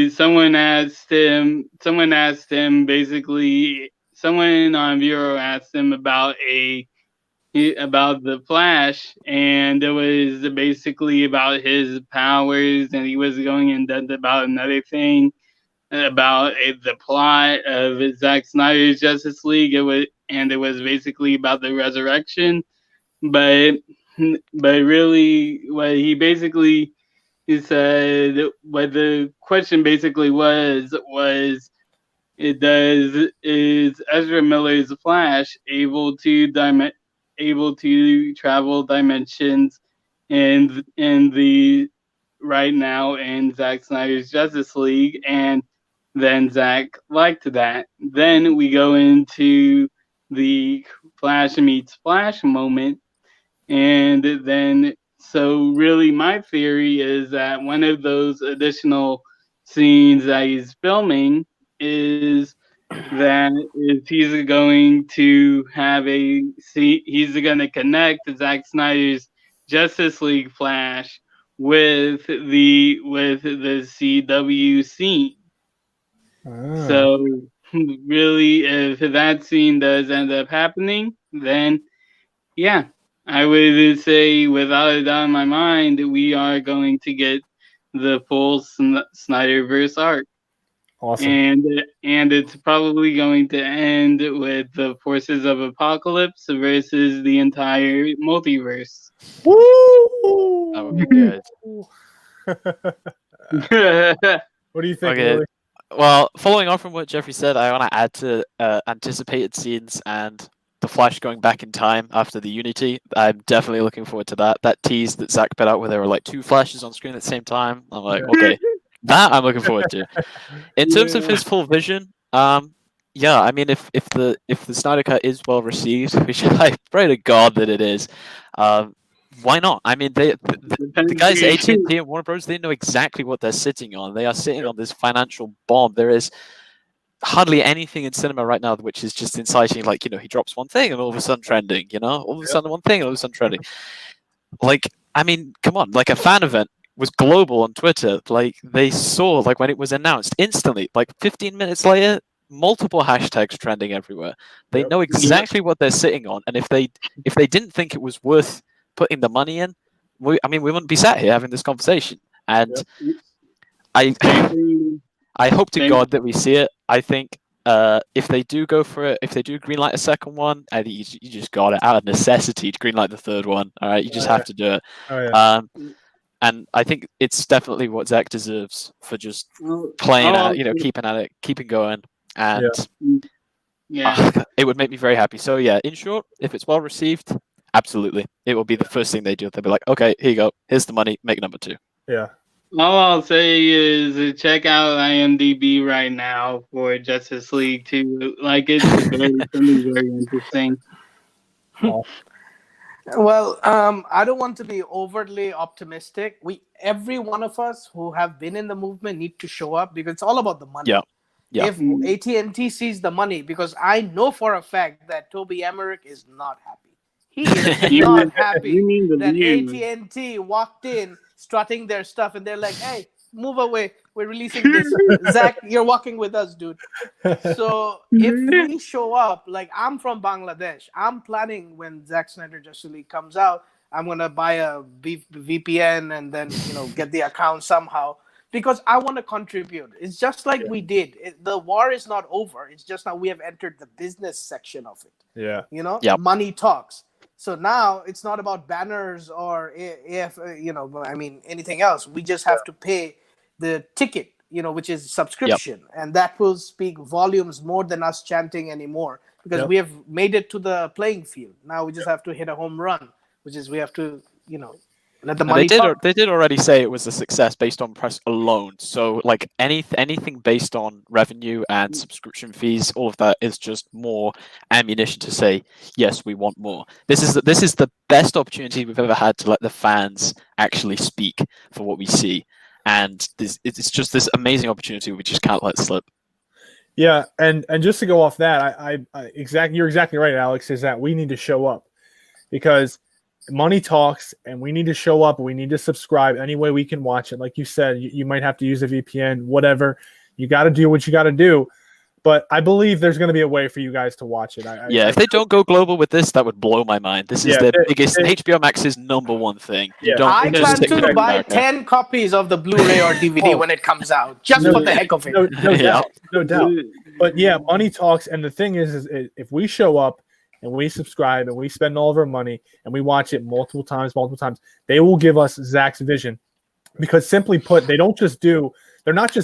someone asked him basically, someone on Bureau asked him about the Flash, and it was basically about his powers, and he was going in depth about another thing about the plot of Zack Snyder's Justice League. It was basically about the resurrection, but really what he said, what the question basically was is Ezra Miller's Flash able to travel dimensions in the right now in Zack Snyder's Justice League? And then Zack liked that. Then we go into the Flash meets Flash moment, and then so really my theory is that one of those additional scenes that he's filming is that he's going to connect Zack Snyder's Justice League Flash with the CW scene. So really, if that scene does end up happening, then yeah, I would say without a doubt in my mind, we are going to get the full Snyderverse arc. Awesome. And it's probably going to end with the forces of Apocalypse versus the entire multiverse. Woo! That would be good. What do you think, Okay. Lily? Well, following on from what Jeffrey said, I want to add to anticipated scenes and the Flash going back in time after the Unity. I'm definitely looking forward to that. That tease that Zack put out where there were like two Flashes on screen at the same time. I'm like, okay, that I'm looking forward to. In terms of his full vision, yeah, I mean, if the Snyder Cut is well received, which I pray to God that it is, why not? I mean, the guys at AT&T and Warner Bros. They know exactly what they're sitting on. They are sitting on this financial bomb. There is hardly anything in cinema right now which is just inciting, like, he drops one thing and all of a sudden trending, all of a sudden one thing and all of a sudden trending. Like, I mean, come on, like a fan event was global on Twitter. Like, they saw, like, when it was announced instantly, like 15 minutes later, multiple hashtags trending everywhere. They know exactly what they're sitting on, and if they didn't think it was worth putting the money in, we wouldn't be sat here having this conversation. And I hope to God that we see it. I think if they do go for it, if they do greenlight a second one, I think you just got it out of necessity to greenlight the third one. All right, you just have to do it. Oh, yeah. And I think it's definitely what Zack deserves for just playing at, keeping at it, keeping going, and Yeah. It would make me very happy. So yeah, in short, if it's well received, absolutely, it will be the first thing they do. They'll be like, okay, here you go, here's the money, make number 2. Yeah. All I'll say is check out IMDb right now for Justice League 2. Like it's something very interesting. Well, I don't want to be overly optimistic. Every one of us who have been in the movement need to show up because it's all about the money. Yeah. Yeah. If AT&T sees the money, because I know for a fact that Toby Emmerich is not happy. He is not happy that AT&T walked in strutting their stuff and they're like, hey, move away. We're releasing this. Zach, you're walking with us, dude. So if we show up, like I'm from Bangladesh, I'm planning when Zack Snyder Justice League comes out, I'm going to buy a VPN and then, get the account somehow because I want to contribute. It's just like we did. The war is not over. It's just now we have entered the business section of it. Yeah. Money talks. So now it's not about banners or anything else. We just have to pay the ticket, which is subscription. And that will speak volumes more than us chanting anymore because we have made it to the playing field. Now we just have to hit a home run, which is we have to, let the money talk. They did already say it was a success based on press alone. So like anything based on revenue and subscription fees, all of that is just more ammunition to say yes, we want more. This is the best opportunity we've ever had to let the fans actually speak for what we see, and it's just this amazing opportunity we just can't let slip. Yeah, and just to go off that, you're exactly right, Alex. Is that we need to show up because money talks and we need to show up and we need to subscribe any way we can watch it. Like you said, you might have to use a VPN, whatever. You got to do what you got to do. But I believe there's going to be a way for you guys to watch it. If they don't go global with this, that would blow my mind. This is their biggest, HBO Max's #1 thing. Yeah. I plan to buy 10 copies of the Blu-ray or DVD when it comes out, just for the heck of it. No doubt. But yeah, money talks. And the thing is if we show up, and we subscribe and we spend all of our money and we watch it multiple times, they will give us Zach's vision. Because simply put, they're not just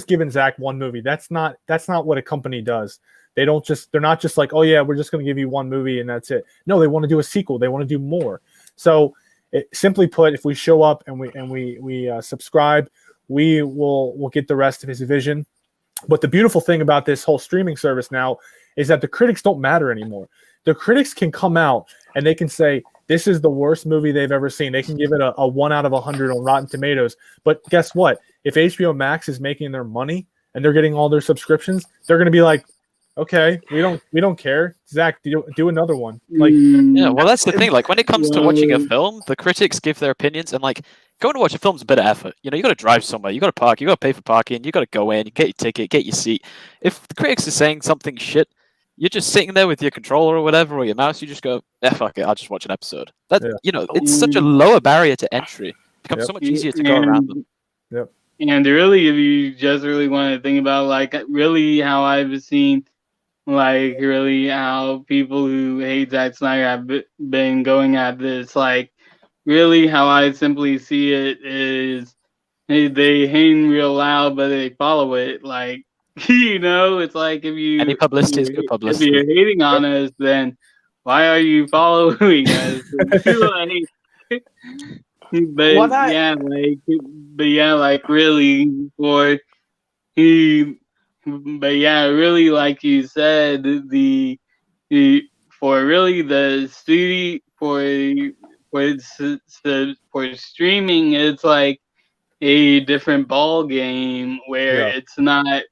giving Zach one movie. That's not what a company does. They're not just like, oh yeah, we're just going to give you one movie and that's it. No, they want to do a sequel. They want to do more. So simply put, if we show up and we subscribe, we'll get the rest of his vision. But the beautiful thing about this whole streaming service now is that the critics don't matter anymore. The critics can come out and they can say, this is the worst movie they've ever seen. They can give it a 1 out of 100 on Rotten Tomatoes. But guess what? If HBO Max is making their money and they're getting all their subscriptions, they're going to be like, okay, we don't care. Zach, do another one. Like, yeah, well, that's the thing. Like when it comes to watching a film, the critics give their opinions, and like going to watch a film is a bit of effort. You got to drive somewhere, you got to park, you got to pay for parking, you got to go in, get your ticket, get your seat. If the critics are saying something shit, you're just sitting there with your controller or whatever, or your mouse. You just go, fuck it, I'll just watch an episode. It's such a lower barrier to entry. It becomes so much easier to go around them. Yep. And really, if you just really want to think about like really how I've seen, like really how people who hate Zack Snyder have been going at this, like really how I simply see it is they hate real loud, but they follow it. Like, it's like any publicity is good publicity. If you're hating on us, then why are you following us? Really, like you said, for the studio for streaming, it's like a different ball game where it's not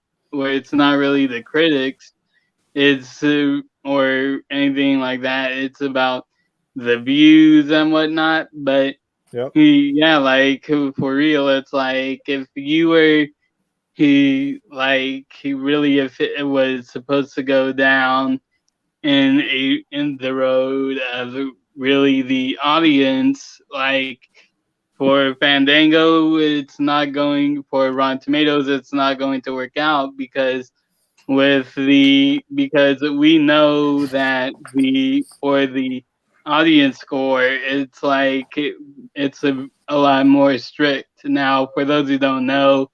really the critics, it's or anything like that. It's about the views and whatnot. But like for real, it's like if you were if it was supposed to go down in the road of really the audience, like for Fandango, it's not going, for Rotten Tomatoes, it's not going to work out because we know that for the audience score, it's like it's a lot more strict. Now, for those who don't know,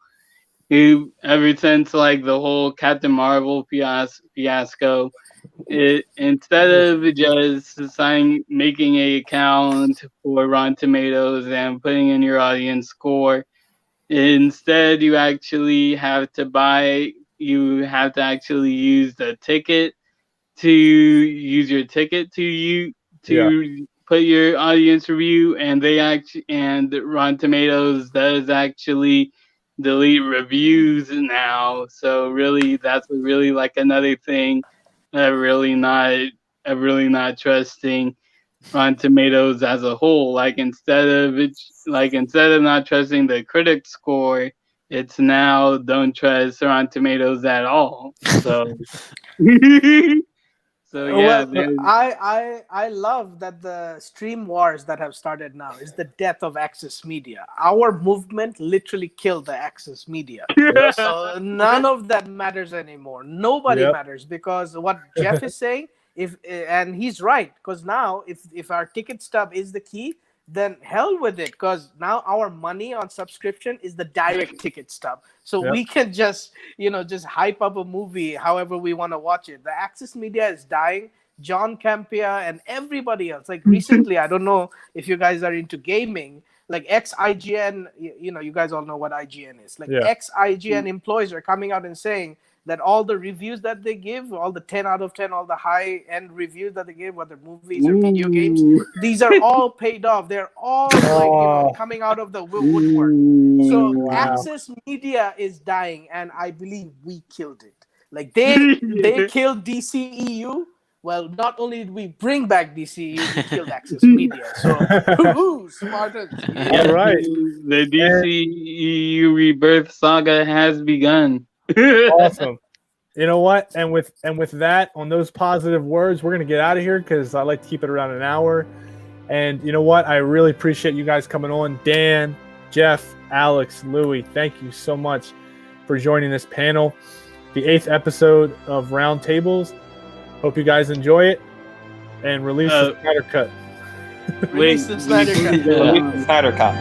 ever since like the whole Captain Marvel fiasco, Instead of just making a account for Rotten Tomatoes and putting in your audience score, instead you actually have to actually use the ticket to use your ticket to put your audience review, and Rotten Tomatoes does actually delete reviews now. So really, that's really like another thing that really not trusting Rotten Tomatoes as a whole. Instead of not trusting the critic score, it's now don't trust Rotten Tomatoes at all. So so yeah, Well, I love that the stream wars that have started now is the death of access media. Our movement literally killed the access media. So none of that matters anymore. Nobody Yep. matters, because what Jeff is saying, and he's right, because now if our ticket stub is the key, then hell with it, because now our money on subscription is the direct ticket stub. So Yep. we can just hype up a movie however we want to watch it. The access media is dying. John Campea and everybody else. Like recently, I don't know if you guys are into gaming, like ex-IGN, you guys all know what IGN is. Like Yeah. ex-IGN employees are coming out and saying that all the reviews that they give, all the 10 out of 10, all the high-end reviews that they give, whether movies or video games, these are all paid off. They're all coming out of the woodwork. So Wow. access media is dying, and I believe we killed it. Like they killed DCEU. Well, not only did we bring back DCEU, we killed access media. So, woohoo, Spartans! Yeah. All right. The DCEU rebirth saga has begun. Awesome. You know what? And with that, on those positive words, we're gonna get out of here because I like to keep it around an hour. And you know what? I really appreciate you guys coming on. Dan, Jeff, Alex, Louie, thank you so much for joining this panel. The 8th episode of Round Tables. Hope you guys enjoy it. And release the Snyder Cut. Release the Snyder Cut. Snyder Cut.